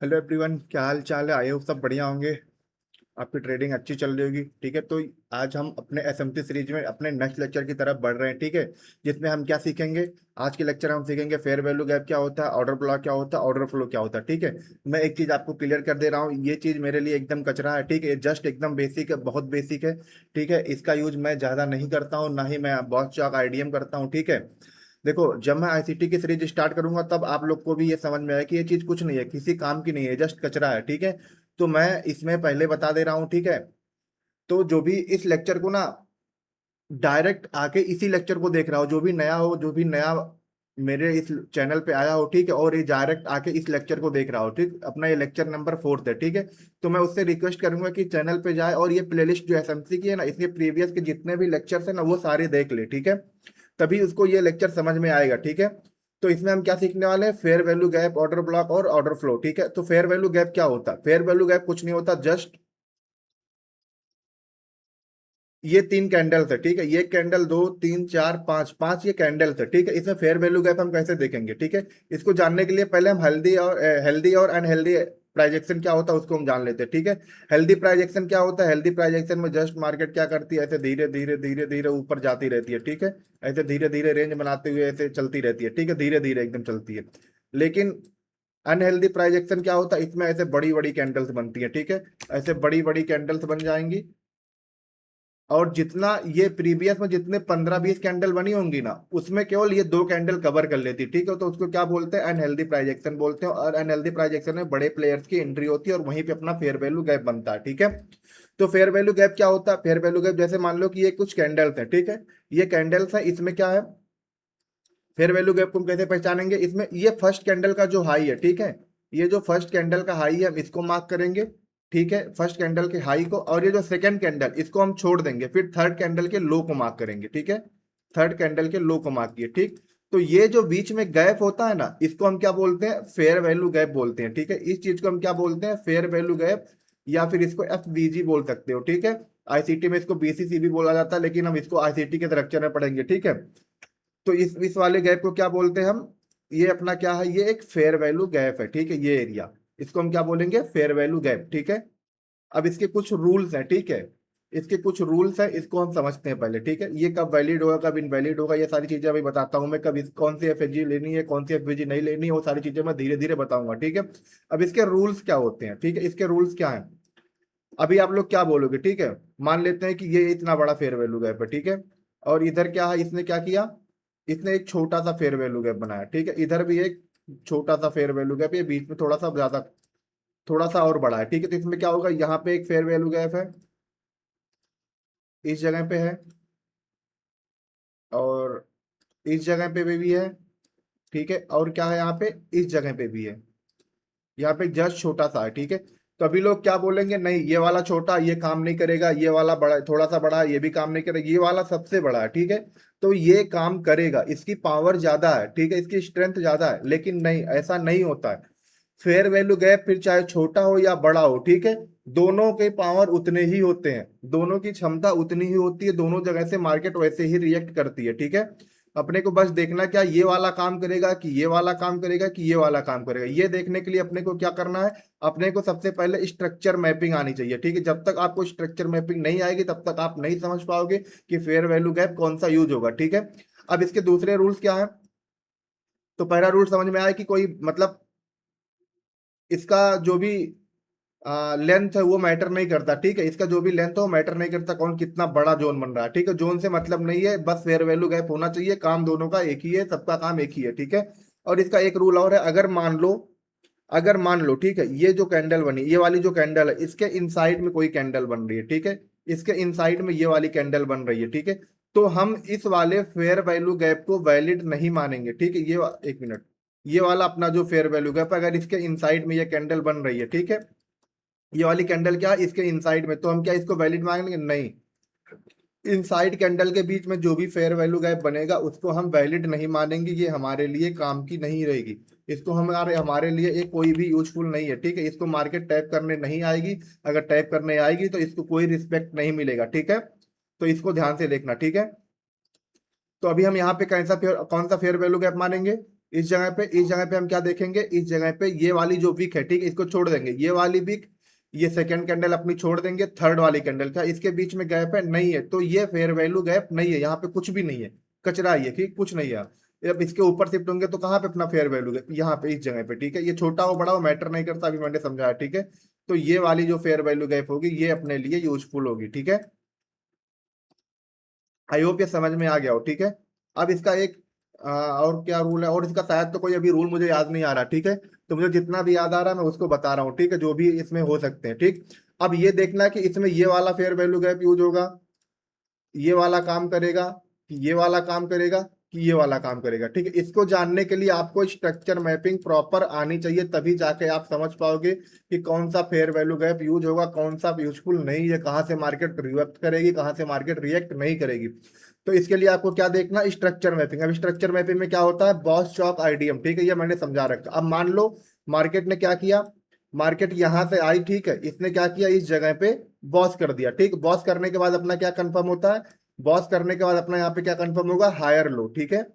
Hello everyone, क्या हाल चाल है। आई होप सब बढ़िया होंगे। आपकी ट्रेडिंग अच्छी चल रही होगी। ठीक है, तो आज हम अपने एसएमटी सीरीज में अपने नेक्स्ट लेक्चर की तरफ बढ़ रहे हैं। ठीक है, जिसमें हम क्या सीखेंगे। आज के लेक्चर हम सीखेंगे फेयर वैल्यू गैप क्या होता है, ऑर्डर ब्लॉक क्या होता है, ऑर्डर फ्लो क्या होता है। ठीक है, मैं एक चीज आपको क्लियर कर दे रहा हूँ, ये चीज मेरे लिए एकदम कचरा है। ठीक है, जस्ट एकदम बेसिक है, बहुत बेसिक है। ठीक है, इसका यूज मैं ज्यादा नहीं करता हूँ, ना ही मैं बहुत चाक आईडीएम करता हूँ। ठीक है, देखो, जब मैं आईसीटी की सीरीज स्टार्ट करूंगा तब आप लोग को भी ये समझ में आया कि ये चीज कुछ नहीं है, किसी काम की नहीं है, जस्ट कचरा है। ठीक है, तो मैं इसमें पहले बता दे रहा हूँ। ठीक है, तो जो भी इस लेक्चर को ना डायरेक्ट आके इसी लेक्चर को देख रहा हो, जो भी नया हो, जो भी नया मेरे इस चैनल पे आया हो, ठीक है, और ये डायरेक्ट आके इस लेक्चर को देख रहा हो, ठीक, अपना ये लेक्चर नंबर 4 है। ठीक है, तो मैं उससे रिक्वेस्ट करूंगा कि चैनल पे जाए और ये प्लेलिस्ट जो एसएमसी की है ना, इसके प्रीवियस के जितने भी लेक्चर्स है ना, वो सारे देख ले। ठीक है, तभी उसको ये लेक्चर समझ में आएगा। ठीक है, तो इसमें हम क्या सीखने वाले हैं, fair value gap, order block और ऑर्डर फ्लो। ठीक है, तो फेयर वैल्यू गैप क्या होता है। फेयर वैल्यू गैप कुछ नहीं होता, जस्ट ये तीन कैंडल्स है। ठीक है, ये कैंडल, दो, तीन, चार, पांच, पांच ये कैंडल्स है। ठीक है, इसमें फेयर वैल्यू गैप हम कैसे देखेंगे। ठीक है, इसको जानने के लिए पहले हम हेल्दी और अनहेल्दी प्राइजेक्शन क्या होता है उसको हम जान लेते हैं। ठीक है, हेल्दी प्राइजेक्शन क्या होता है। हेल्दी प्राइजेक्शन में जस्ट मार्केट क्या करती है, ऐसे धीरे धीरे धीरे धीरे ऊपर जाती रहती है। ठीक है, ऐसे धीरे धीरे रेंज बनाते हुए ऐसे चलती रहती है। ठीक है, धीरे धीरे एकदम चलती है। लेकिन अनहेल्दी प्राइजेक्शन क्या होता है, इसमें ऐसे बड़ी बड़ी कैंडल्स बनती है। ठीक है, ऐसे बड़ी बड़ी कैंडल्स बन जाएंगी, और जितना ये प्रीवियस में जितने 15-20 कैंडल बनी होंगी ना, उसमें केवल ये दो कैंडल कवर कर लेती। ठीक है, तो उसको क्या बोलते हैं, अनहेल्दी प्राइजेक्शन बोलते हैं। और अनहेल्दी प्राइजेक्शन में बड़े प्लेयर्स की एंट्री होती है और वहीं पे अपना फेयर वैल्यू गैप बनता है। ठीक है, तो फेयर वैल्यू गैप क्या होता है। फेयर वैल्यू गैप जैसे मान लो कि ये कुछ कैंडल्स है। ठीक है, ये कैंडल्स है, इसमें क्या है, फेयर वैल्यू गैप को हम कैसे पहचानेंगे। इसमें ये फर्स्ट कैंडल का जो हाई है, ठीक है, ये जो फर्स्ट कैंडल का हाई है हम इसको मार्क करेंगे। ठीक है, फर्स्ट कैंडल के हाई को, और ये जो सेकंड कैंडल इसको हम छोड़ देंगे, फिर थर्ड कैंडल के लो को मार्क करेंगे। ठीक है, थर्ड कैंडल के लो को मार्क किए। ठीक, तो ये जो बीच में गैप होता है ना, इसको हम क्या बोलते हैं, फेयर वैल्यू गैप बोलते हैं। ठीक है, इस चीज को हम क्या बोलते हैं, फेयर वैल्यू गैप, या फिर इसको एफवीजी बोल सकते हो। ठीक है, आईसीटी में इसको बीसीसी भी बोला जाता है, लेकिन हम इसको आईसीटी के स्ट्रक्चर में पढ़ेंगे। ठीक है, तो इस वाले गैप को क्या बोलते हैं हम, ये अपना क्या है, ये एक फेयर वैल्यू गैप है। ठीक है, ये एरिया, इसको हम क्या बोलेंगे, फेयर वैल्यू गैप। ठीक है, अब इसके कुछ रूल्स हैं। ठीक है, इसके कुछ रूल्स हैं, इसको हम समझते हैं पहले। ठीक है, ये कब वैलिड होगा, कब इनवैलिड होगा, ये सारी चीजें अभी बताता हूँ मैं। कब कौन सी एफएजी लेनी है, कौन सी एफवीजी नहीं लेनी है, वो सारी चीजें मैं धीरे धीरे बताऊंगा। ठीक है, अब इसके रूल्स क्या होते हैं। ठीक है, इसके रूल्स क्या है, अभी आप लोग क्या बोलोगे। ठीक है, मान लेते हैं कि ये इतना बड़ा फेयर वैल्यू गैप है। ठीक है, और इधर क्या है, इसने क्या किया, इसने एक छोटा सा फेयर वैल्यू गैप बनाया। ठीक है, इधर भी एक छोटा सा फेयर वैल्यू गैप, ये बीच में थोड़ा सा ज्यादा, थोड़ा सा और बड़ा है। ठीक है, तो इसमें क्या होगा, यहाँ पे एक फेयर वैल्यू गैप है, इस जगह पे है, और इस जगह पे भी है। ठीक है, और क्या है, यहाँ पे इस जगह पे भी है, यहाँ पे जस्ट छोटा सा है। ठीक है, तो अभी लोग क्या बोलेंगे, नहीं ये वाला छोटा, ये काम नहीं करेगा, ये वाला बड़ा, थोड़ा सा बड़ा है, ये भी काम नहीं करेगा, ये वाला सबसे बड़ा है। ठीक है, तो ये काम करेगा, इसकी पावर ज्यादा है। ठीक है, इसकी स्ट्रेंथ ज्यादा है, लेकिन नहीं, ऐसा नहीं होता है। फेयर वैल्यू गैप फिर चाहे छोटा हो या बड़ा हो, ठीक है, दोनों के पावर उतने ही होते हैं, दोनों की क्षमता उतनी ही होती है, दोनों जगह से मार्केट वैसे ही रिएक्ट करती है। ठीक है, अपने को बस देखना क्या, ये वाला काम करेगा कि ये वाला काम करेगा कि ये वाला काम करेगा, ये देखने के लिए अपने को क्या करना है, अपने को सबसे पहले स्ट्रक्चर मैपिंग आनी चाहिए। ठीक है, जब तक आपको स्ट्रक्चर मैपिंग नहीं आएगी तब तक आप नहीं समझ पाओगे कि फेयर वैल्यू गैप कौन सा यूज होगा। ठीक है, अब इसके दूसरे रूल्स क्या है, तो पहला रूल समझ में आया कि कोई मतलब इसका जो भी लेंथ है वो मैटर नहीं करता। ठीक है, इसका जो भी लेंथ है वो मैटर नहीं करता, कौन कितना बड़ा जोन बन रहा है। ठीक है, जोन से मतलब नहीं है, बस फेयर वैल्यू गैप होना चाहिए, काम दोनों का एक ही है, सबका काम एक ही है। ठीक है, और इसका एक रूल और है, अगर मान लो, ठीक है, ये जो कैंडल बनी, ये वाली जो कैंडल है, इसके इनसाइड में कोई कैंडल बन रही है। ठीक है, इसके इनसाइड में ये वाली कैंडल बन रही है। ठीक है, तो हम इस वाले फेयर वैल्यू गैप को वैलिड नहीं मानेंगे। ठीक है, एक मिनट, ये वाला अपना जो फेयर वैल्यू गैप, अगर इसके इनसाइड में ये कैंडल बन रही है, ठीक है, ये वाली कैंडल क्या है, इसके इनसाइड में, तो हम क्या इसको वैलिड मानेंगे, नहीं। इनसाइड कैंडल के बीच में जो भी फेयर वैल्यू गैप बनेगा उसको हम वैलिड नहीं मानेंगे, ये हमारे लिए काम की नहीं रहेगी, इसको हमारे हमारे लिए ये कोई भी यूजफुल नहीं है। ठीक है, इसको मार्केट टैप करने नहीं आएगी, अगर टैप करने आएगी तो इसको कोई रिस्पेक्ट नहीं मिलेगा। ठीक है, तो इसको ध्यान से देखना। ठीक है, तो अभी हम यहाँ पे कौन सा फेयर वैल्यू गैप मानेंगे, इस जगह पे हम क्या देखेंगे, इस जगह पे ये वाली जो विक है, ठीक है, इसको छोड़ देंगे, ये वाली विक, ये सेकंड कैंडल अपनी छोड़ देंगे, थर्ड वाली कैंडल का इसके बीच में गैप है, नहीं है, तो ये फेयर वैल्यू गैप नहीं है, यहाँ पे कुछ भी नहीं है, कचरा ही है, ठीक, कुछ नहीं है। अब इसके ऊपर शिफ्ट होंगे तो कहाँ पे अपना फेयर वैल्यू गैप, यहाँ पे, इस जगह पे, ठीक है, ये छोटा हो बड़ा हो मैटर नहीं करता, अभी मैंने समझाया, ठीक है। तो ये वाली जो फेयर वैल्यू गैप होगी ये अपने लिए यूजफुल होगी, ठीक है। आई होप ये समझ में आ गया हो, ठीक है। अब इसका एक और क्या रूल है, और इसका शायद तो कोई अभी रूल मुझे याद नहीं आ रहा, ठीक है। तो मुझे जितना भी याद आ रहा है मैं उसको बता रहा हूँ, ठीक है, जो भी इसमें हो सकते हैं, ठीक। अब ये देखना है कि इसमें ये वाला फेयर वैल्यू गैप यूज होगा, ये वाला काम करेगा, कि ये वाला काम करेगा, कि ये वाला काम करेगा, ठीक है। इसको जानने के लिए आपको स्ट्रक्चर मैपिंग प्रॉपर आनी चाहिए, तभी जाके आप समझ पाओगे कि कौन सा फेयर वैल्यू गैप यूज होगा, कौन सा यूजफुल नहीं है, कहाँ से मार्केट रिएक्ट करेगी, कहाँ से मार्केट रिएक्ट नहीं करेगी। तो इसके लिए आपको क्या देखना, स्ट्रक्चर मैपिंग। अब स्ट्रक्चर मैपिंग में क्या होता है, बॉस चौक आईडीएम, ठीक है, ये मैंने समझा रखा। अब मान लो मार्केट ने क्या किया, मार्केट यहां से आई, ठीक है, इसने क्या किया, इस जगह पे बॉस कर दिया, ठीक। बॉस करने के बाद अपना क्या कंफर्म होता है, बॉस करने के बाद अपना यहाँ पे क्या कंफर्म होगा, हायर लो, ठीक है।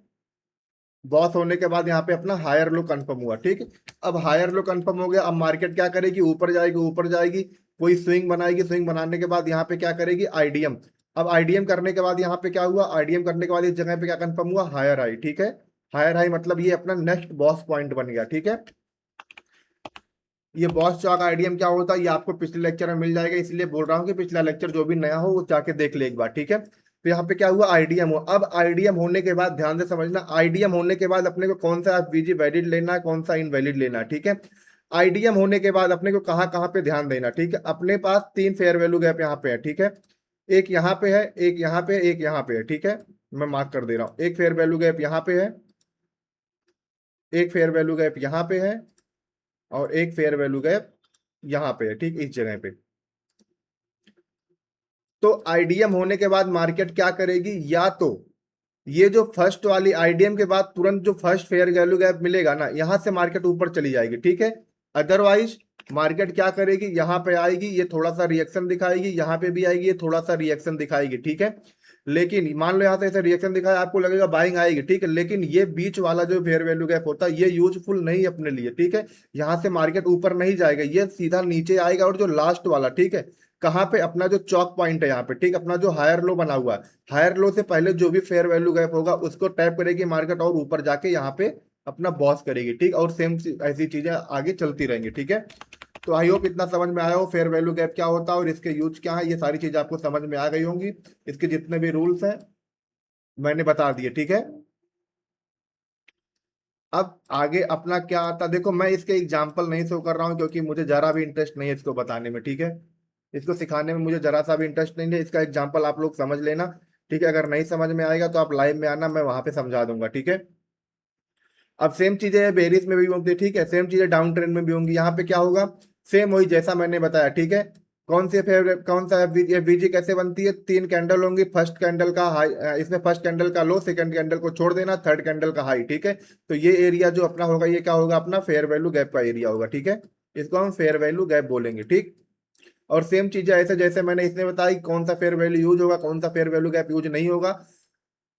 बॉस होने के बाद यहाँ पे अपना हायर लो कंफर्म हुआ, ठीक। अब हायर लो कंफर्म हो गया, अब मार्केट क्या करेगी, ऊपर जाएगी, ऊपर जाएगी, कोई स्विंग बनाएगी, स्विंग बनाने के बाद यहाँ पे क्या करेगी, आईडीएम। अब आईडीएम करने के बाद यहाँ पे क्या हुआ, आईडीएम करने के बाद इस जगह पे क्या कंफर्म हुआ, हायर हाई, ठीक है। हायर हाई मतलब ये अपना नेक्स्ट बॉस पॉइंट बन गया, ठीक है। ये बॉस चौक आईडीएम क्या होता है ये आपको पिछले लेक्चर में मिल जाएगा, इसलिए बोल रहा हूँ कि पिछला लेक्चर जो भी नया हो वो जाके देख ले एक बार, ठीक है। तो यहाँ पे क्या हुआ, आईडीएम हो। अब आईडीएम होने के बाद ध्यान से समझना, आईडीएम होने के बाद अपने को कौन सा वीजी वैलिड लेना है, कौन सा इनवैलिड लेना है, ठीक है। आईडीएम होने के बाद अपने को कहाँ कहाँ पे ध्यान देना, ठीक है। अपने पास तीन फेयर वैल्यू गैप यहाँ पे है, ठीक है। एक यहाँ पे है, एक यहाँ पे, एक यहाँ पे है, ठीक है। मैं मार्क कर दे रहा हूँ, एक फेयर वैल्यू गैप यहाँ पे है, एक फेयर वैल्यू गैप यहाँ पे है, और एक फेयर वैल्यू गैप यहाँ पे है, ठीक, इस जगह पे। तो आईडीएम होने के बाद मार्केट क्या करेगी, या तो ये जो फर्स्ट वाली आईडीएम के बाद तुरंत जो फर्स्ट फेयर वैल्यू गैप मिलेगा ना, यहां से मार्केट ऊपर चली जाएगी, ठीक है। अदरवाइज मार्केट क्या करेगी, यहां पे आएगी, ये थोड़ा सा रिएक्शन दिखाएगी, यहां पे भी आएगी, ये थोड़ा सा रिएक्शन दिखाएगी, ठीक है। लेकिन मान लो यहां से ऐसे रिएक्शन दिखाया, आपको लगेगा बाइंग आएगी, ठीक है, लेकिन ये बीच वाला जो फेयर वैल्यू गैप होता है ये यूजफुल नहीं है अपने लिए, ठीक है। यहां से मार्केट ऊपर नहीं जाएगा, ये सीधा नीचे आएगा, और जो लास्ट वाला, ठीक है, कहाँ पे, अपना जो चौक पॉइंट है यहाँ पे, ठीक, अपना जो हायर लो बना हुआ है, हायर लो से पहले जो भी फेयर वैल्यू गैप होगा उसको टैप करेगी मार्केट, और ऊपर जाके यहाँ पे अपना बॉस करेगी, ठीक, और सेम ऐसी चीजें आगे चलती रहेंगी, ठीक है। तो आई होप इतना समझ में आया हो, फेयर वैल्यू गैप क्या होता है और इसके यूज क्या है, ये सारी चीजें आपको समझ में आ गई होंगी। इसके जितने भी रूल्स हैं मैंने बता दिए, ठीक है। अब आगे अपना क्या आता, देखो मैं इसके एग्जाम्पल नहीं शो कर रहा हूँ क्योंकि मुझे जरा भी इंटरेस्ट नहीं है इसको बताने में, ठीक है। इसको सिखाने में मुझे जरा सा भी इंटरेस्ट नहीं है, इसका एग्जाम्पल आप लोग समझ लेना, ठीक है। अगर नहीं समझ में आएगा तो आप लाइव में आना, मैं वहां पे समझा दूंगा, ठीक है। अब सेम चीजें बेरिस में भी होंगी, ठीक है, सेम चीजें डाउन ट्रेंड में भी होंगी। यहाँ पे क्या होगा, सेम वही जैसा मैंने बताया, ठीक है। कौन सी फेवरेट, कौन सा एफवीजी कैसे बनती है, तीन कैंडल होंगी, फर्स्ट कैंडल का हाई, इसमें फर्स्ट कैंडल का लो, सेकंड कैंडल को छोड़ देना, थर्ड कैंडल का हाई, ठीक है। तो ये एरिया जो अपना होगा ये क्या होगा, अपना फेयर वैल्यू गैप का एरिया होगा, ठीक है। इसको हम फेयर वैल्यू गैप बोलेंगे, ठीक। और सेम चीजें ऐसे जैसे मैंने इसमें बताई, कौन सा फेयर वैल्यू यूज होगा, कौन सा फेयर वैल्यू गैप यूज नहीं होगा,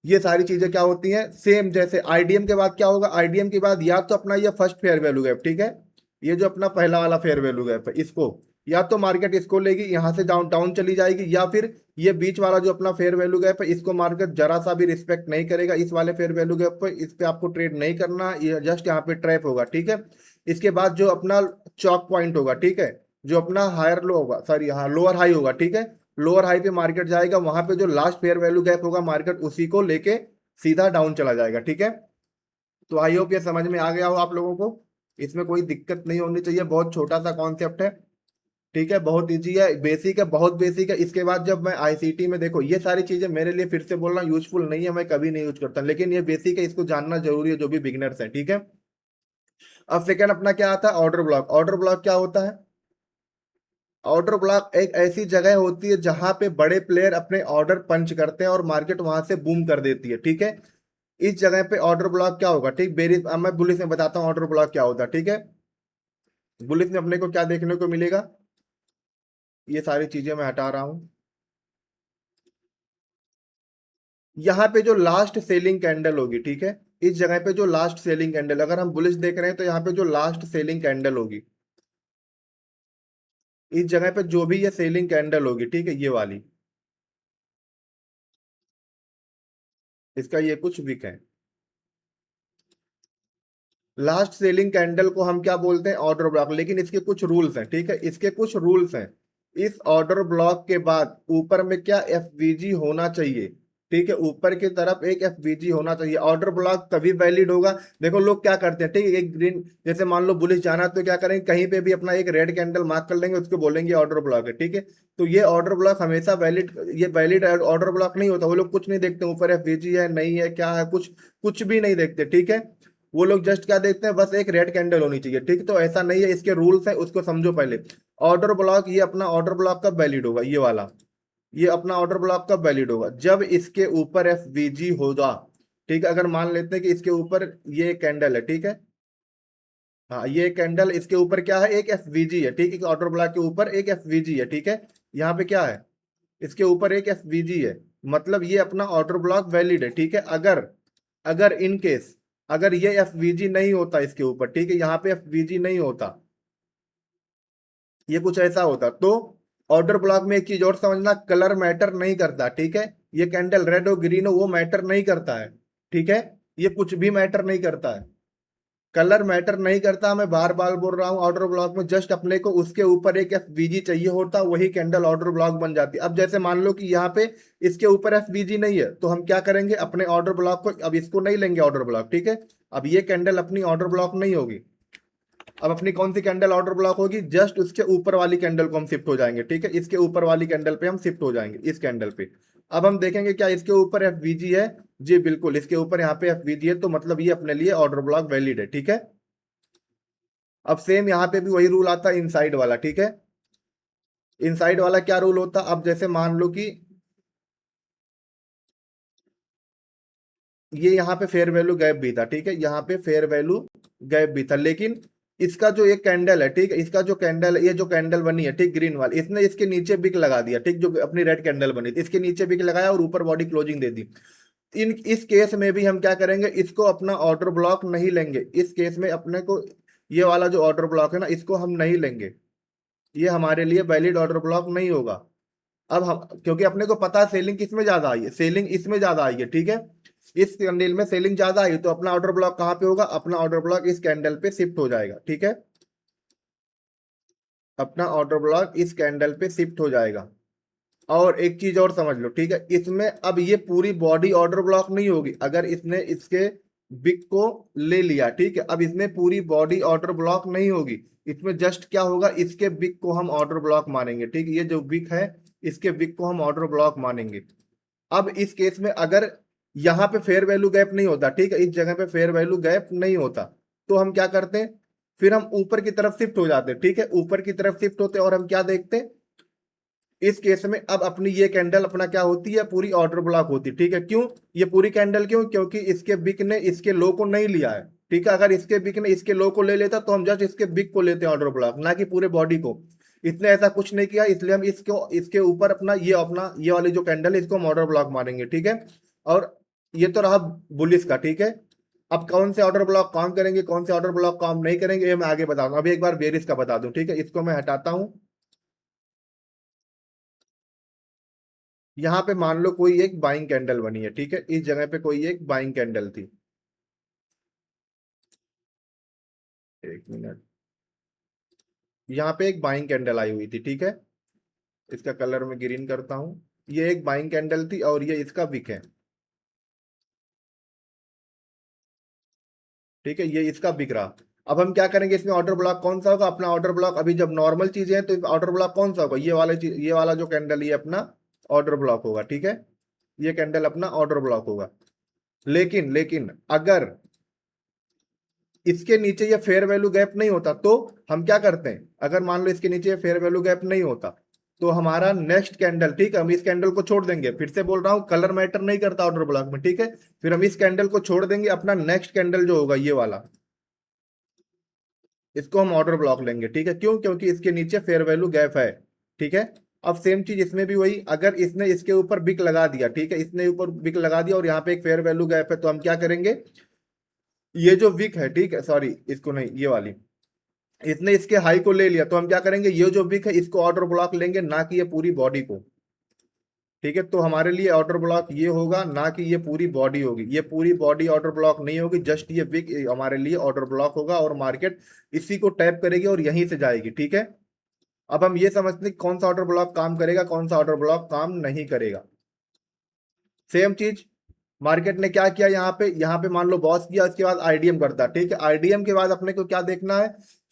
ये सारी चीजें क्या होती हैं सेम। जैसे आईडीएम के बाद क्या होगा, आईडीएम के बाद या तो अपना ये फर्स्ट फेयर वैल्यू गैप, ठीक है, ये जो अपना पहला वाला फेयर वैल्यू गैप है इसको, या तो मार्केट इसको लेगी यहां से डाउन डाउन चली जाएगी, या फिर ये बीच वाला जो अपना फेयर वैल्यू गैप है इसको मार्केट जरा सा भी रिस्पेक्ट नहीं करेगा, इस वाले फेयर वैल्यू गैप पर, इस पे आपको ट्रेड नहीं करना, ये जस्ट यहाँ पे ट्रैप होगा, ठीक है। इसके बाद जो अपना चौक पॉइंट होगा, ठीक है, जो अपना हायर लो होगा, सॉरी हाँ लोअर हाई होगा, ठीक है, लोअर हाई पे मार्केट जाएगा, वहां पे जो लास्ट फेयर वैल्यू गैप होगा मार्केट उसी को लेके सीधा डाउन चला जाएगा, ठीक है। तो आई होप ये समझ में आ गया हो आप लोगों को, इसमें कोई दिक्कत नहीं होनी चाहिए, बहुत छोटा सा कॉन्सेप्ट है, ठीक है, बहुत इजी है, बेसिक है, बहुत बेसिक है। इसके बाद जब मैं आईसीटी में, देखो ये सारी चीजें मेरे लिए फिर से बोल रहा हूँ यूजफुल नहीं है, मैं कभी नहीं यूज करता, लेकिन ये बेसिक है, इसको जानना जरूरी है जो भी बिगनर्स है, ठीक है। अब सेकंड अपना क्या आता है, ऑर्डर ब्लॉक। ऑर्डर ब्लॉक क्या होता है, ऑर्डर ब्लॉक एक ऐसी जगह होती है जहां पे बड़े प्लेयर अपने ऑर्डर पंच करते हैं और मार्केट वहां से बूम कर देती है, ठीक है। इस जगह पे ऑर्डर ब्लॉक क्या होगा, ठीक, बेरिस, अब मैं बुलिस में बताता हूँ ऑर्डर ब्लॉक क्या होता है, ठीक है। बुलिस में अपने को क्या देखने को मिलेगा, ये सारी चीजें मैं हटा रहा हूं। यहाँ पे जो लास्ट सेलिंग कैंडल होगी, ठीक है, इस जगह पे जो लास्ट सेलिंग कैंडल, अगर हम बुलिश देख रहे हैं तो यहाँ पे जो लास्ट सेलिंग कैंडल होगी, इस जगह पे जो भी ये सेलिंग कैंडल होगी, ठीक है, ये वाली, इसका ये कुछ विक है। लास्ट सेलिंग कैंडल को हम क्या बोलते हैं? Order block. लेकिन इसके कुछ रूल्स हैं, ठीक है, इसके कुछ रूल्स हैं। इस ऑर्डर ब्लॉक के बाद ऊपर में क्या एफवीजी होना चाहिए, ठीक है, ऊपर की तरफ एक एफवीजी होना चाहिए। ऑर्डर ब्लॉक तभी वैलिड होगा। देखो लोग क्या करते हैं, ठीक है, एक ग्रीन, जैसे मान लो बुलिश जाना तो क्या करेंगे, कहीं पे भी अपना एक रेड कैंडल मार्क कर लेंगे, उसको बोलेंगे ऑर्डर ब्लॉक है, ठीक है। तो ये ऑर्डर ब्लॉक हमेशा वैलिड, ये वैलिड ऑर्डर ब्लॉक नहीं होता। वो लोग कुछ नहीं देखते ऊपर एफवीजी है नहीं है क्या है, कुछ कुछ भी नहीं देखते, ठीक है। वो लोग जस्ट क्या देखते हैं, बस एक रेड कैंडल होनी चाहिए, ठीक है। तो ऐसा नहीं है, इसके रूल्स हैं, उसको समझो पहले। ऑर्डर ब्लॉक, ये अपना ऑर्डर ब्लॉक कब वैलिड होगा, ये वाला, ये अपना ऑर्डर ब्लॉक कब वैलिड होगा? जब इसके ऊपर एफवीजी होगा, ठीक है। अगर मान लेते हैं कि इसके ऊपर ये कैंडल है, ठीक है, हाँ, ये कैंडल, इसके ऊपर क्या है, एक एफवीजी है, ठीक है, ऑर्डर ब्लॉक के ऊपर एक एफवीजी है, ठीक है। यहाँ पे क्या है, इसके ऊपर एक एफवीजी है, मतलब ये अपना ऑर्डर ब्लॉक वैलिड है, ठीक है। अगर अगर इन केस, अगर ये एफवीजी नहीं होता इसके ऊपर, ठीक है, यहाँ पे एफवीजी नहीं होता, ये कुछ ऐसा होता, तो ऑर्डर ब्लॉक में एक चीज और समझना, कलर मैटर नहीं करता, ठीक है। ये कैंडल रेड हो ग्रीन हो वो मैटर नहीं करता है, ठीक है, ये कुछ भी मैटर नहीं करता है, कलर मैटर नहीं करता। मैं बार बार बोल रहा हूँ, ऑर्डर ब्लॉक में जस्ट अपने को उसके ऊपर एक एफवीजी चाहिए होता, वही कैंडल ऑर्डर ब्लॉक बन जाती। अब जैसे मान लो कि यहाँ पे इसके ऊपर एफवीजी नहीं है, तो हम क्या करेंगे, अपने ऑर्डर ब्लॉक को, अब इसको नहीं लेंगे ऑर्डर ब्लॉक, ठीक है। अब ये कैंडल अपनी ऑर्डर ब्लॉक नहीं होगी। अब अपनी कौन सी कैंडल ऑर्डर ब्लॉक होगी? जस्ट उसके ऊपर वाली कैंडल को हम शिफ्ट हो जाएंगे, ठीक है, इसके ऊपर वाली कैंडल पे हम शिफ्ट हो जाएंगे, इस कैंडल पे। अब हम देखेंगे क्या इसके ऊपर एफवीजी है? जी बिल्कुल, इसके ऊपर यहाँ पे एफवीजी है, तो मतलब ये अपने लिए ऑर्डर ब्लॉक वैलिड है, ठीक है। अब सेम यहाँ पे भी वही रूल आता है इनसाइड वाला, ठीक है। इनसाइड वाला क्या रूल होता? अब जैसे मान लो कि ये यहाँ पे फेयर वैल्यू गैप भी था, ठीक है, यहाँ पे फेयर वैल्यू गैप भी था, लेकिन इसका जो एक कैंडल है, ठीक है, इसका जो कैंडल, ये जो कैंडल बनी है, ठीक, ग्रीन वाली, इसने इसके नीचे बिक लगा दिया, ठीक, जो अपनी रेड कैंडल बनी थी इसके नीचे बिक लगाया और ऊपर बॉडी क्लोजिंग दे दी। इस केस में भी हम क्या करेंगे, इसको अपना ऑर्डर ब्लॉक नहीं लेंगे। इस केस में अपने को ये वाला जो ऑर्डर ब्लॉक है ना, इसको हम नहीं लेंगे, ये हमारे लिए वैलिड ऑर्डर ब्लॉक नहीं होगा। अब हम, क्योंकि अपने को पता है सेलिंग किस में ज्यादा आई है, सेलिंग इसमें ज्यादा आई है, ठीक है, इस कैंडल में सेलिंग ज्यादा आई, तो अपना ऑर्डर ब्लॉक कहाँ पे होगा? अपना ऑर्डर ब्लॉक इस कैंडल पे शिफ्ट हो जाएगा, ठीक है, अपना ऑर्डर ब्लॉक इस कैंडल पे शिफ्ट हो जाएगा। और एक चीज और समझ लो, ठीक है, इसमें अब ये पूरी बॉडी ऑर्डर ब्लॉक नहीं होगी, अगर इसने इसके बिग को ले लिया, ठीक है, अब इसमें पूरी बॉडी ऑर्डर ब्लॉक नहीं होगी, इसमें जस्ट क्या होगा, इसके बिग को हम ऑर्डर ब्लॉक मानेंगे, ठीक है, ये जो बिग है इसके बिग को हम ऑर्डर ब्लॉक मानेंगे। अब इस केस में अगर यहाँ पे फेयर वैल्यू गैप नहीं होता, ठीक है, इस जगह पे फेयर वैल्यू गैप नहीं होता, तो हम क्या करते हैं, फिर हम ऊपर की तरफ शिफ्ट हो जाते हैं, ठीक है, ऊपर की तरफ शिफ्ट होते हैं और हम क्या देखते हैं, इस केस में अब अपनी ये कैंडल अपना क्या होती है, पूरी ऑर्डर ब्लॉक होती है, ठीक है। क्यों? ये पूरी कैंडल क्यों? क्योंकि इसके बिक ने इसके लो को नहीं लिया है, ठीक है। अगर इसके बिक ने इसके लो को ले लेता तो हम जस्ट इसके बिक को लेते हैं ऑर्डर ब्लॉक, ना कि पूरे बॉडी को। इसने ऐसा कुछ नहीं किया, इसलिए हम इसको इसके ऊपर अपना ये वाली जो कैंडल है इसको हम ऑर्डर ब्लॉक मारेंगे, ठीक है। और ये तो रहा बुलिस का, ठीक है। अब कौन से ऑर्डर ब्लॉक काम करेंगे, कौन से ऑर्डर ब्लॉक काम नहीं करेंगे, ये मैं आगे बताऊंगा। अभी एक बार बेरिस का बता दूं, ठीक है, इसको मैं हटाता हूं। यहाँ पे मान लो कोई एक बाइंग कैंडल बनी है, ठीक है, इस जगह पे कोई एक बाइंग कैंडल थी, एक मिनट, यहाँ पे एक बाइंग कैंडल आई हुई थी, ठीक है, इसका कलर मैं ग्रीन करता हूँ। ये एक बाइंग कैंडल थी और ये इसका विक है, ठीक है, ये इसका बिक रहा। अब हम क्या करेंगे, इसमें ऑर्डर ब्लॉक कौन सा होगा? अपना ऑर्डर ब्लॉक, अभी जब नॉर्मल चीजें हैं तो ऑर्डर ब्लॉक कौन सा होगा? ये वाला चीज, ये वाला जो कैंडल ये अपना ऑर्डर ब्लॉक होगा, ठीक है, ये कैंडल अपना ऑर्डर ब्लॉक होगा। लेकिन लेकिन अगर इसके नीचे ये फेयर वैल्यू गैप नहीं होता तो हम क्या करते हैं, अगर मान लो इसके नीचे फेयर वैल्यू गैप नहीं होता तो हमारा नेक्स्ट कैंडल, ठीक है, हम इस कैंडल को छोड़ देंगे, फिर से बोल रहा हूं कलर मैटर नहीं करता ऑर्डर ब्लॉक में, ठीक है। फिर हम इस कैंडल को छोड़ देंगे, अपना नेक्स्ट कैंडल जो होगा ये वाला, इसको हम ऑर्डर ब्लॉक लेंगे, ठीक है। क्यों? क्योंकि इसके नीचे फेयर वैल्यू गैप है, ठीक है। अब सेम चीज इसमें भी वही, अगर इसने इसके ऊपर बिक लगा दिया, ठीक है, इसने ऊपर बिक लगा दिया और यहाँ पे एक फेयर वैल्यू गैप है, तो हम क्या करेंगे, ये जो विक है, ठीक है, सॉरी इसको नहीं, ये वाली, इसने इसके हाई को ले लिया, तो हम क्या करेंगे, ये जो विक है इसको ऑर्डर ब्लॉक लेंगे, ना कि ये पूरी बॉडी को। ठीक है, तो हमारे लिए ऑर्डर ब्लॉक ये होगा, ना कि ये पूरी बॉडी होगी, ये पूरी बॉडी ऑर्डर ब्लॉक नहीं होगी, जस्ट ये विक हमारे लिए ऑर्डर ब्लॉक होगा, और मार्केट इसी को टैप करेगी और यहीं से जाएगी। ठीक है, अब हम ये समझते हैं कौन सा ऑर्डर ब्लॉक काम करेगा, कौन सा ऑर्डर ब्लॉक काम नहीं करेगा। सेम चीज मार्केट ने क्या किया, यहाँ पे मान लो बॉस किया, उसके बाद आईडीएम करता है। ठीक है, आईडीएम के बाद अपने को क्या देखना है,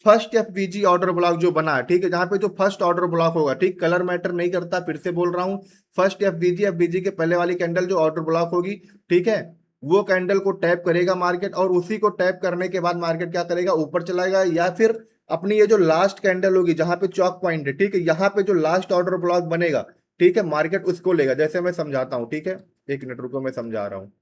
फर्स्ट एफवीजी ऑर्डर ब्लॉक जो बना है, ठीक है, जहां पे जो फर्स्ट ऑर्डर ब्लॉक होगा, ठीक, कलर मैटर नहीं करता, फिर से बोल रहा हूँ, फर्स्ट एफवीजी के पहले वाली कैंडल जो ऑर्डर ब्लॉक होगी, ठीक है, वो कैंडल को टैप करेगा मार्केट, और उसी को टैप करने के बाद मार्केट क्या करेगा, ऊपर चलाएगा, या फिर अपनी ये जो लास्ट कैंडल होगी जहां पे चौक पॉइंट है, ठीक है, यहाँ पे जो लास्ट ऑर्डर ब्लॉक बनेगा, ठीक है, मार्केट उसको लेगा। जैसे मैं समझाता हूँ, ठीक है, एक मिनट रुको, मैं समझा रहा हूँ।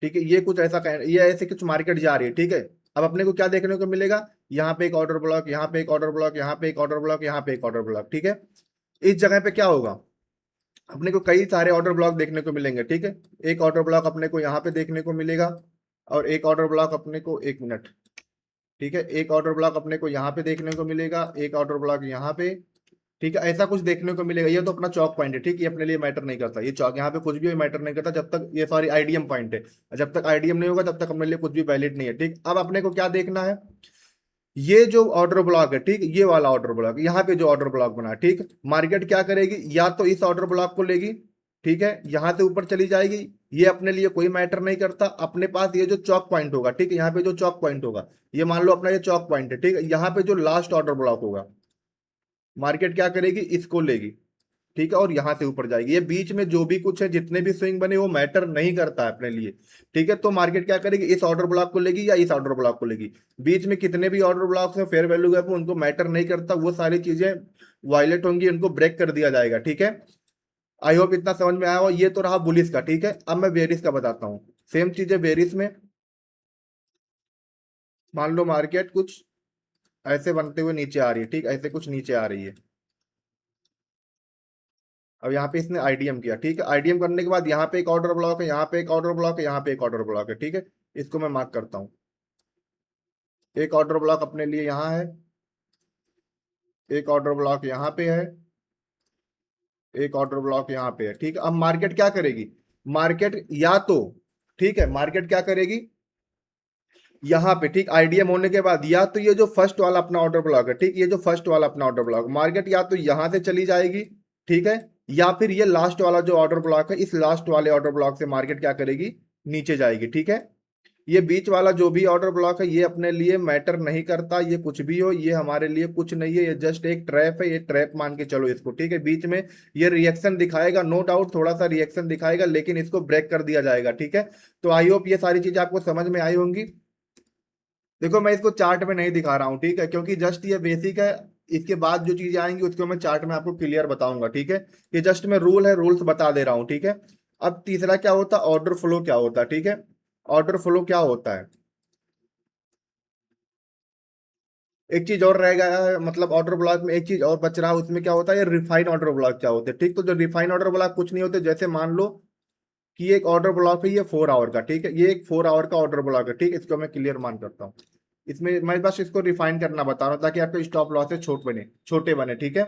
ठीक है, ये कुछ ऐसा ये ऐसे कुछ मार्केट जा रही है। ठीक है, अब अपने को क्या देखने को मिलेगा, यहाँ पे एक ऑर्डर ब्लॉक, यहाँ पे एक ऑर्डर ब्लॉक, यहाँ पे एक ऑर्डर ब्लॉक, यहाँ पे एक ऑर्डर ब्लॉक। ठीक है, इस जगह पे क्या होगा, अपने को कई सारे ऑर्डर ब्लॉक देखने को मिलेंगे। ठीक है, एक ऑर्डर ब्लॉक अपने को यहाँ पे देखने को मिलेगा, और एक ऑर्डर ब्लॉक अपने को, एक मिनट, ठीक है, एक ऑर्डर ब्लॉक अपने को यहाँ पे देखने को मिलेगा, एक ऑर्डर ब्लॉक यहाँ पे। ठीक है, ऐसा कुछ देखने को मिलेगा। ये तो अपना चौक पॉइंट है, ठीक, ये अपने लिए मैटर नहीं करता, ये चौक यहाँ पे कुछ भी मैटर नहीं करता जब तक, ये सॉरी आईडीएम पॉइंट है, जब तक आईडीएम नहीं होगा तब तक अपने लिए कुछ भी वैलिड नहीं है। ठीक, अब अपने को क्या देखना है, ये जो ऑर्डर ब्लॉक है, ठीक, ये वाला ऑर्डर ब्लॉक, यहाँ पे जो ऑर्डर ब्लॉक बना है, ठीक, मार्केट क्या करेगी, या तो इस ऑर्डर ब्लॉक को लेगी, ठीक है, यहां से ऊपर चली जाएगी, ये अपने लिए कोई मैटर नहीं करता, अपने पास ये जो चौक पॉइंट होगा, ठीक है, यहाँ पे जो चौक पॉइंट होगा, ये मान लो अपना ये चौक पॉइंट है, ठीक है, यहाँ पे जो लास्ट ऑर्डर ब्लॉक होगा, मार्केट क्या करेगी, इसको लेगी, ठीक है, और यहां से ऊपर जाएगी। ये बीच में जो भी कुछ है, जितने भी स्विंग बने, वो मैटर नहीं करता है अपने लिए। ठीक है, तो मार्केट क्या करेगी, इस ऑर्डर ब्लॉक को लेगी या इस ऑर्डर ब्लॉक को लेगी, बीच में कितने भी ऑर्डर ब्लॉक्स हैं, फेयर वैल्यू गैप, उनको मैटर नहीं करता, वो सारी चीजें वायलेट होंगी, उनको ब्रेक कर दिया जाएगा। ठीक है, आई होप इतना समझ में आया हो। ये तो रहा बुलिस का। ठीक है, अब मैं वेरिस का बताता हूँ। सेम चीज है वेरिस में, मान लो मार्केट कुछ ऐसे बनते हुए नीचे आ रही है, ठीक, ऐसे कुछ नीचे आ रही है। अब यहाँ पे इसने आईडीएम किया, ठीक है, आईडीएम करने के बाद यहाँ पे एक ऑर्डर ब्लॉक है, यहाँ पे एक ऑर्डर ब्लॉक है, यहाँ पे एक ऑर्डर ब्लॉक है। ठीक है, इसको मैं मार्क करता हूँ, एक ऑर्डर ब्लॉक अपने लिए यहाँ है, एक ऑर्डर ब्लॉक यहाँ पे है, एक ऑर्डर ब्लॉक यहाँ पे है। ठीक है, अब मार्केट क्या करेगी, मार्केट या तो, ठीक है, मार्केट क्या करेगी, यहाँ पे, ठीक, आईडीएम होने के बाद या तो ये जो फर्स्ट वाला अपना ऑर्डर ब्लॉक है, ठीक, ये जो फर्स्ट वाला अपना ऑर्डर ब्लॉक, मार्केट या तो यहाँ से चली जाएगी, ठीक है, या फिर ये लास्ट वाला जो ऑर्डर ब्लॉक है, इस लास्ट वाले ऑर्डर ब्लॉक से मार्केट क्या करेगी, नीचे जाएगी। ठीक है, ये बीच वाला जो भी ऑर्डर ब्लॉक है, ये अपने लिए मैटर नहीं करता, ये कुछ भी हो, ये हमारे लिए कुछ नहीं है, ये जस्ट एक ट्रैप है, ये ट्रैप मान के चलो इसको। ठीक है, बीच में ये रिएक्शन दिखाएगा, नो डाउट थोड़ा सा रिएक्शन दिखाएगा, लेकिन इसको ब्रेक कर दिया जाएगा। ठीक है, तो आई होप ये सारी चीजें आपको समझ में आई होंगी। देखो मैं इसको चार्ट में नहीं दिखा रहा हूँ, ठीक है, क्योंकि जस्ट ये बेसिक है, इसके बाद जो चीजें आएंगी उसको मैं चार्ट में आपको क्लियर बताऊंगा। ठीक है, ये जस्ट मैं रूल है, रूल्स बता दे रहा हूँ। ठीक है, अब तीसरा क्या होता है, ऑर्डर फ्लो क्या होता है। ठीक है, ऑर्डर फ्लो क्या होता है, एक चीज और रह गया है, मतलब ऑर्डर ब्लॉक में एक चीज और बच रहा है, उसमें क्या होता है, ये रिफाइन ऑर्डर ब्लॉक क्या होते हैं। ठीक, तो जो रिफाइन ऑर्डर ब्लॉक कुछ नहीं होते, जैसे मान लो कि एक ऑर्डर ब्लॉक है, ये 4 आवर का, ठीक है, ये एक 4 आवर का ऑर्डर ब्लॉक है। ठीक, इसको मैं क्लियर मान करता हूँ, इसमें मैं बस इसको रिफाइन करना बता रहा हूँ ताकि आपके स्टॉप लॉसेस छोटे बने। ठीक है,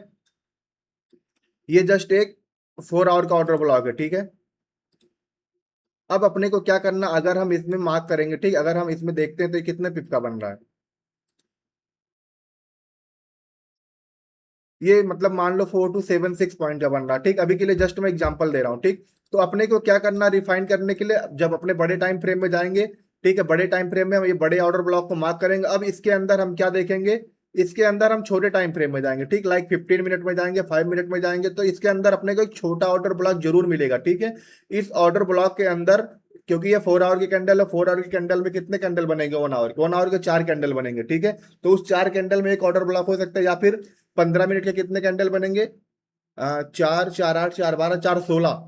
ये जस्ट एक 4 आवर का ऑर्डर ब्लॉक है। ठीक है, अब अपने को क्या करना, अगर हम इसमें मार्क करेंगे, ठीक, अगर हम इसमें देखते हैं तो ये कितने पिप का बन रहा है, ये मतलब मान लो 4276 पॉइंट का बन रहा है। ठीक, अभी के लिए जस्ट मैं एग्जांपल दे रहा हूँ। ठीक, तो अपने को क्या करना, रिफाइन करने के लिए जब अपने बड़े टाइम फ्रेम में जाएंगे, ठीक है, बड़े टाइम फ्रेम में हम ये बड़े ऑर्डर ब्लॉक को मार्क करेंगे। अब इसके अंदर हम क्या देखेंगे, इसके अंदर हम छोटे टाइम फ्रेम में जाएंगे, ठीक, लाइक 15 मिनट में जाएंगे, 5 मिनट में जाएंगे, तो इसके अंदर अपने को एक छोटा ऑर्डर ब्लॉक जरूर मिलेगा। ठीक है, इस ऑर्डर ब्लॉक के अंदर, क्योंकि ये 4 आवर की कैंडल है, 4 आवर की कैंडल में कितने कैंडल बनेंगे, 1 आवर के 4 कैंडल बनेंगे। ठीक है, तो उस 4 कैंडल में एक ऑर्डर ब्लॉक हो सकता है, या फिर 15 मिनट के कितने कैंडल बनेंगे, 4 4 8 4 12 4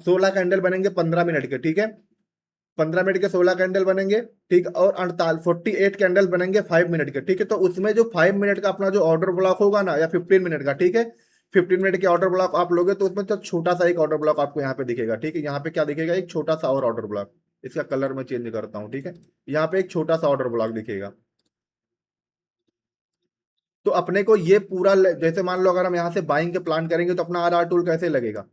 16 कैंडल बनेंगे 15 मिनट के। ठीक है, 15 मिनट के 16 कैंडल बनेंगे, ठीक। और 48 कैंडल बनेंगे 5 मिनट के, ठीक है। तो उसमें जो 5 मिनट का अपना जो ऑर्डर ब्लॉक होगा ना, या 15 मिनट का, ठीक है, 15 मिनट के ऑर्डर ब्लॉक आप लोगे तो उसमें तो छोटा सा एक ऑर्डर ब्लॉक आपको यहाँ पे दिखेगा, ठीक है। यहाँ पे क्या दिखेगा, एक छोटा सा और ऑर्डर ब्लॉक, इसका कलर मैं चेंज करता हूँ, ठीक है। यहाँ पे एक छोटा सा ऑर्डर ब्लॉक दिखेगा। तो अपने को ये पूरा जैसे मान लो अगर हम यहाँ से बाइंग के प्लान करेंगे तो अपना RR टूल कैसे लगेगा,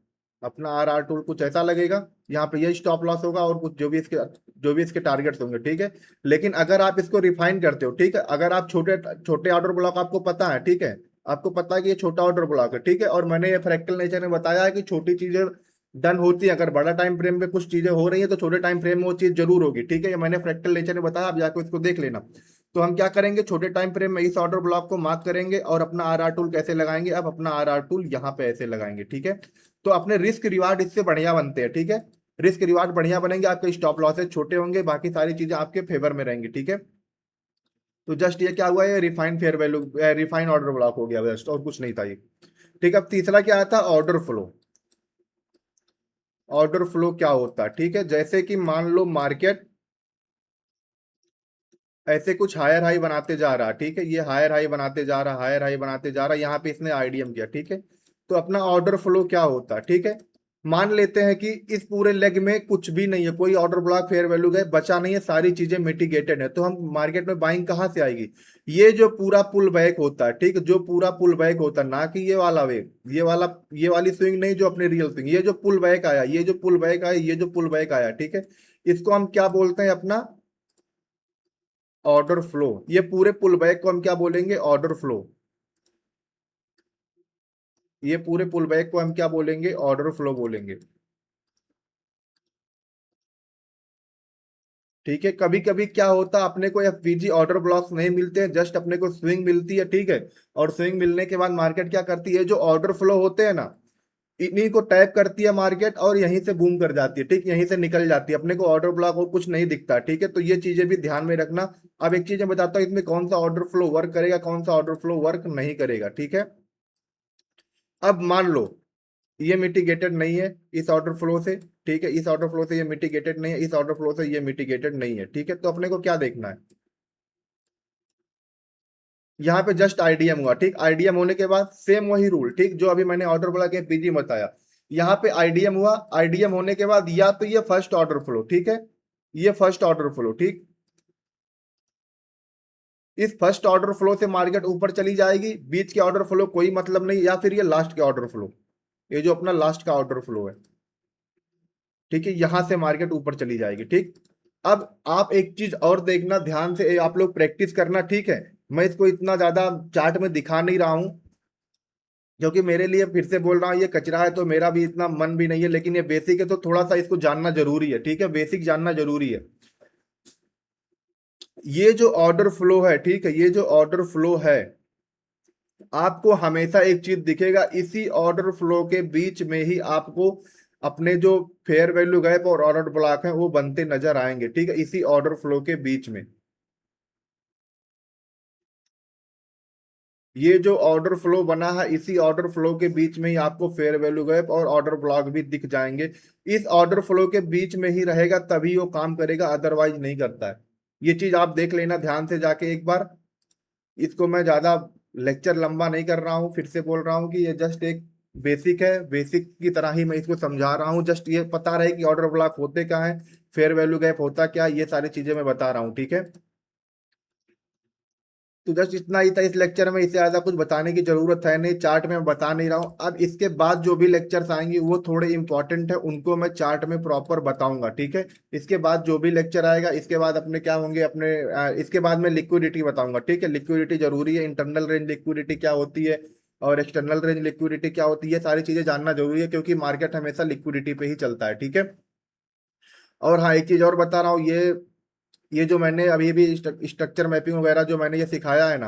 अपना RR टूल कुछ ऐसा लगेगा। यहाँ पे ये स्टॉप लॉस होगा और कुछ जो भी इसके टारगेट्स होंगे, ठीक है। लेकिन अगर आप इसको रिफाइन करते हो, ठीक है, अगर आप छोटे छोटे ऑर्डर ब्लॉक आपको पता है, ठीक है, आपको पता है कि ये छोटा ऑर्डर ब्लॉक है, ठीक है, और मैंने ये फ्रैक्टल नेचर में बताया है कि छोटी चीजें डन होती है, अगर बड़ा टाइम फ्रेम में कुछ चीजें हो रही है तो छोटे टाइम फ्रेम में वो चीज जरूर होगी, ठीक है। ये मैंने फ्रैक्टल नेचर में बताया, आप जाकर इसको देख लेना। तो हम क्या करेंगे, छोटे टाइम फ्रेम में इस ऑर्डर ब्लॉक को मार्क करेंगे और अपना RR टूल कैसे लगाएंगे, अब अपना RR टूल यहाँ पे ऐसे लगाएंगे, ठीक है। तो अपने रिस्क रिवार्ड इससे बढ़िया बनते हैं, ठीक है। रिस्क रिवार्ड बढ़िया बनेंगे, आपके स्टॉप लॉसेस छोटे होंगे, बाकी सारी चीजें आपके फेवर में रहेंगी, ठीक है। तो जस्ट ये क्या हुआ, ये refined fair value, refined order block हो गया जस्ट, और कुछ नहीं था ये, ठीक है। अब तीसरा क्या आता है, ऑर्डर फ्लो। ऑर्डर फ्लो क्या होता है, ठीक है, जैसे कि मान लो मार्केट ऐसे कुछ हायर हाई बनाते जा रहा, ठीक है, ये हायर हाई बनाते जा रहा, हायर हाई बनाते जा रहा, यहाँ पे इसने आईडीएम किया, ठीक है। तो अपना ऑर्डर फ्लो क्या होता है, ठीक है। मान लेते हैं कि इस पूरे लेग में कुछ भी नहीं है, कोई ऑर्डर ब्लॉक फेयर वैल्यू गए बचा नहीं है, सारी चीजें मिटिगेटेड है, तो हम मार्केट में बाइंग कहाँ से आएगी, ये जो पूरा पुल बैक होता है, ठीक है, जो पूरा पुल बैक होता है, ना कि ये वाला वेव, ये वाली स्विंग नहीं, जो अपनी रियल स्विंग, ये जो पुल बैक आया, ये जो पुल बैक आया, ये जो पुल बैक आया, ठीक है, इसको हम क्या बोलते हैं, अपना ऑर्डर फ्लो। ये पूरे पुल बैक को हम क्या बोलेंगे, ऑर्डर फ्लो। ये पूरे पुल बैक को हम क्या बोलेंगे, ऑर्डर फ्लो बोलेंगे, ठीक है। कभी कभी क्या होता है, अपने को FVG ऑर्डर ब्लॉक्स नहीं मिलते हैं, जस्ट अपने को स्विंग मिलती है, ठीक है। और स्विंग मिलने के बाद मार्केट क्या करती है, जो ऑर्डर फ्लो होते हैं ना, इन्हीं को टैप करती है मार्केट और यहीं से बूम कर जाती है, ठीक, यहीं से निकल जाती है, अपने को ऑर्डर ब्लॉक और कुछ नहीं दिखता, ठीक है। तो ये चीजें भी ध्यान में रखना। अब एक चीज मैं बताता हूँ, इसमें कौन सा ऑर्डर फ्लो वर्क करेगा, कौन सा ऑर्डर फ्लो वर्क नहीं करेगा, ठीक है। अब मान लो ये मिटिगेटेड नहीं है इस ऑर्डर फ्लो से, ठीक है, इस ऑर्डर फ्लो से ये मिटिगेटेड नहीं है, इस ऑर्डर फ्लो से ये मिटिगेटेड नहीं है, ठीक है। तो अपने को क्या देखना है, यहाँ पे जस्ट आईडीएम हुआ, ठीक, आईडीएम होने के बाद सेम वही रूल, ठीक, जो अभी मैंने ऑर्डर बोला के पीजी बताया, यहाँ पे आईडीएम हुआ, आईडीएम होने के बाद या तो ये फर्स्ट ऑर्डर फ्लो, ठीक है, ये फर्स्ट ऑर्डर फ्लो, ठीक, इस फर्स्ट ऑर्डर फ्लो से मार्केट ऊपर चली जाएगी, बीच के ऑर्डर फ्लो कोई मतलब नहीं, या फिर ये लास्ट के ऑर्डर फ्लो, ये जो अपना लास्ट का ऑर्डर फ्लो है, ठीक है, यहां से मार्केट ऊपर चली जाएगी, ठीक। अब आप एक चीज और देखना ध्यान से, आप लोग प्रैक्टिस करना, ठीक है। मैं इसको इतना ज्यादा चार्ट में दिखा नहीं रहा हूं, क्योंकि मेरे लिए फिर से बोल रहा हूँ ये कचरा है, तो मेरा भी इतना मन भी नहीं है, लेकिन ये बेसिक है तो थोड़ा सा इसको जानना जरूरी है, ठीक है, बेसिक जानना जरूरी है। ये जो ऑर्डर फ्लो है, ठीक है, ये जो ऑर्डर फ्लो है, आपको हमेशा एक चीज दिखेगा, इसी ऑर्डर फ्लो के बीच में ही आपको अपने जो फेयर वैल्यू गैप और ऑर्डर ब्लॉक है वो बनते नजर आएंगे, ठीक है, इसी ऑर्डर फ्लो के बीच में। ये जो ऑर्डर फ्लो बना है, इसी ऑर्डर फ्लो के बीच में ही आपको फेयर वैल्यू गैप और ऑर्डर ब्लॉक भी दिख जाएंगे। इस ऑर्डर फ्लो के बीच में ही रहेगा तभी वो काम करेगा, अदरवाइज नहीं करता है। ये चीज आप देख लेना ध्यान से जाके एक बार। इसको मैं ज्यादा लेक्चर लंबा नहीं कर रहा हूँ, फिर से बोल रहा हूँ कि ये जस्ट एक बेसिक है, बेसिक की तरह ही मैं इसको समझा रहा हूँ, जस्ट ये पता रहे कि ऑर्डर ब्लॉक होते क्या है, फेयर वैल्यू गैप होता क्या, ये सारी चीजें मैं बता रहा हूँ, ठीक है। तो जस्ट इतना ही था इस लेक्चर में, इससे ज्यादा कुछ बताने की जरूरत है नहीं, चार्ट में मैं बता नहीं रहा हूँ। अब इसके बाद जो भी लेक्चर्स आएंगे वो थोड़े इंपॉर्टेंट है, उनको मैं चार्ट में प्रॉपर बताऊंगा, ठीक है। इसके बाद जो भी लेक्चर आएगा, इसके बाद अपने क्या होंगे, अपने इसके बाद मैं लिक्विडिटी बताऊंगा, ठीक है, लिक्विडिटी जरूरी है, इंटरनल रेंज लिक्विडिटी क्या होती है और एक्सटर्नल रेंज लिक्विडिटी क्या होती है, सारी चीजें जानना जरूरी है, क्योंकि मार्केट हमेशा लिक्विडिटी पे ही चलता है, ठीक है। और हाँ, एक चीज और बता रहा हूँ, ये जो मैंने अभी भी स्ट्रक्चर मैपिंग वगैरह जो मैंने ये सिखाया है ना,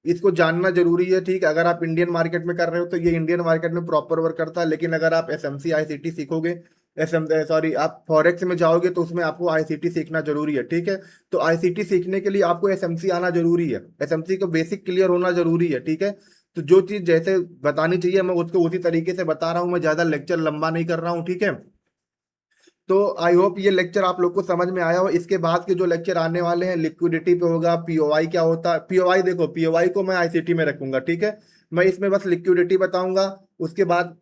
इसको जानना जरूरी है, ठीक है। अगर आप इंडियन मार्केट में कर रहे हो तो ये इंडियन मार्केट में प्रॉपर वर्क करता है, लेकिन अगर आप SMC ICT सीखोगे, आप फॉरेक्स में जाओगे तो उसमें आपको ICT सीखना जरूरी है, ठीक है। तो ICT सीखने के लिए आपको SMC आना जरूरी है, SMC को बेसिक क्लियर होना जरूरी है, ठीक है। तो जो चीज जैसे बतानी चाहिए मैं उसको उसी तरीके से बता रहा हूँ, मैं ज्यादा लेक्चर लंबा नहीं कर रहा हूँ, ठीक है। तो आई होप ये लेक्चर आप लोग को समझ में आया हो। इसके बाद के जो लेक्चर आने वाले हैं लिक्विडिटी पे होगा, पीओवाई क्या होता है, पीओवाई देखो पीओवाई को मैं आईसीटी में रखूंगा, ठीक है। मैं इसमें बस लिक्विडिटी बताऊंगा। उसके बाद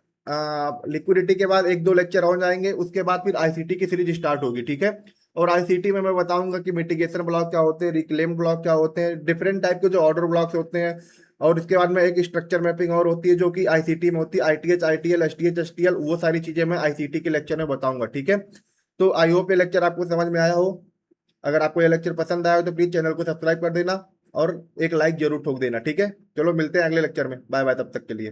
लिक्विडिटी के बाद एक दो लेक्चर और जाएंगे, उसके बाद फिर आईसीटी की सीरीज स्टार्ट होगी, ठीक है। और आईसीटी में मैं बताऊंगा कि मिटिगेशन ब्लॉक क्या होते हैं, रिक्लेम ब्लॉक क्या होते हैं, डिफरेंट टाइप के जो ऑर्डर ब्लॉक्स होते हैं। और इसके बाद में एक स्ट्रक्चर मैपिंग और होती है जो कि आईसीटी में होती है, आईटीएच, आईटीएल, एसटीएच, एसटीएल, वो सारी चीजें मैं आईसीटी के लेक्चर में बताऊंगा, ठीक है। तो आई होप ये लेक्चर आपको समझ में आया हो। अगर आपको ये लेक्चर पसंद आया हो तो प्लीज चैनल को सब्सक्राइब कर देना और एक लाइक जरूर ठोक देना, ठीक है। चलो मिलते हैं अगले लेक्चर में, बाय बाय तब तक के लिए।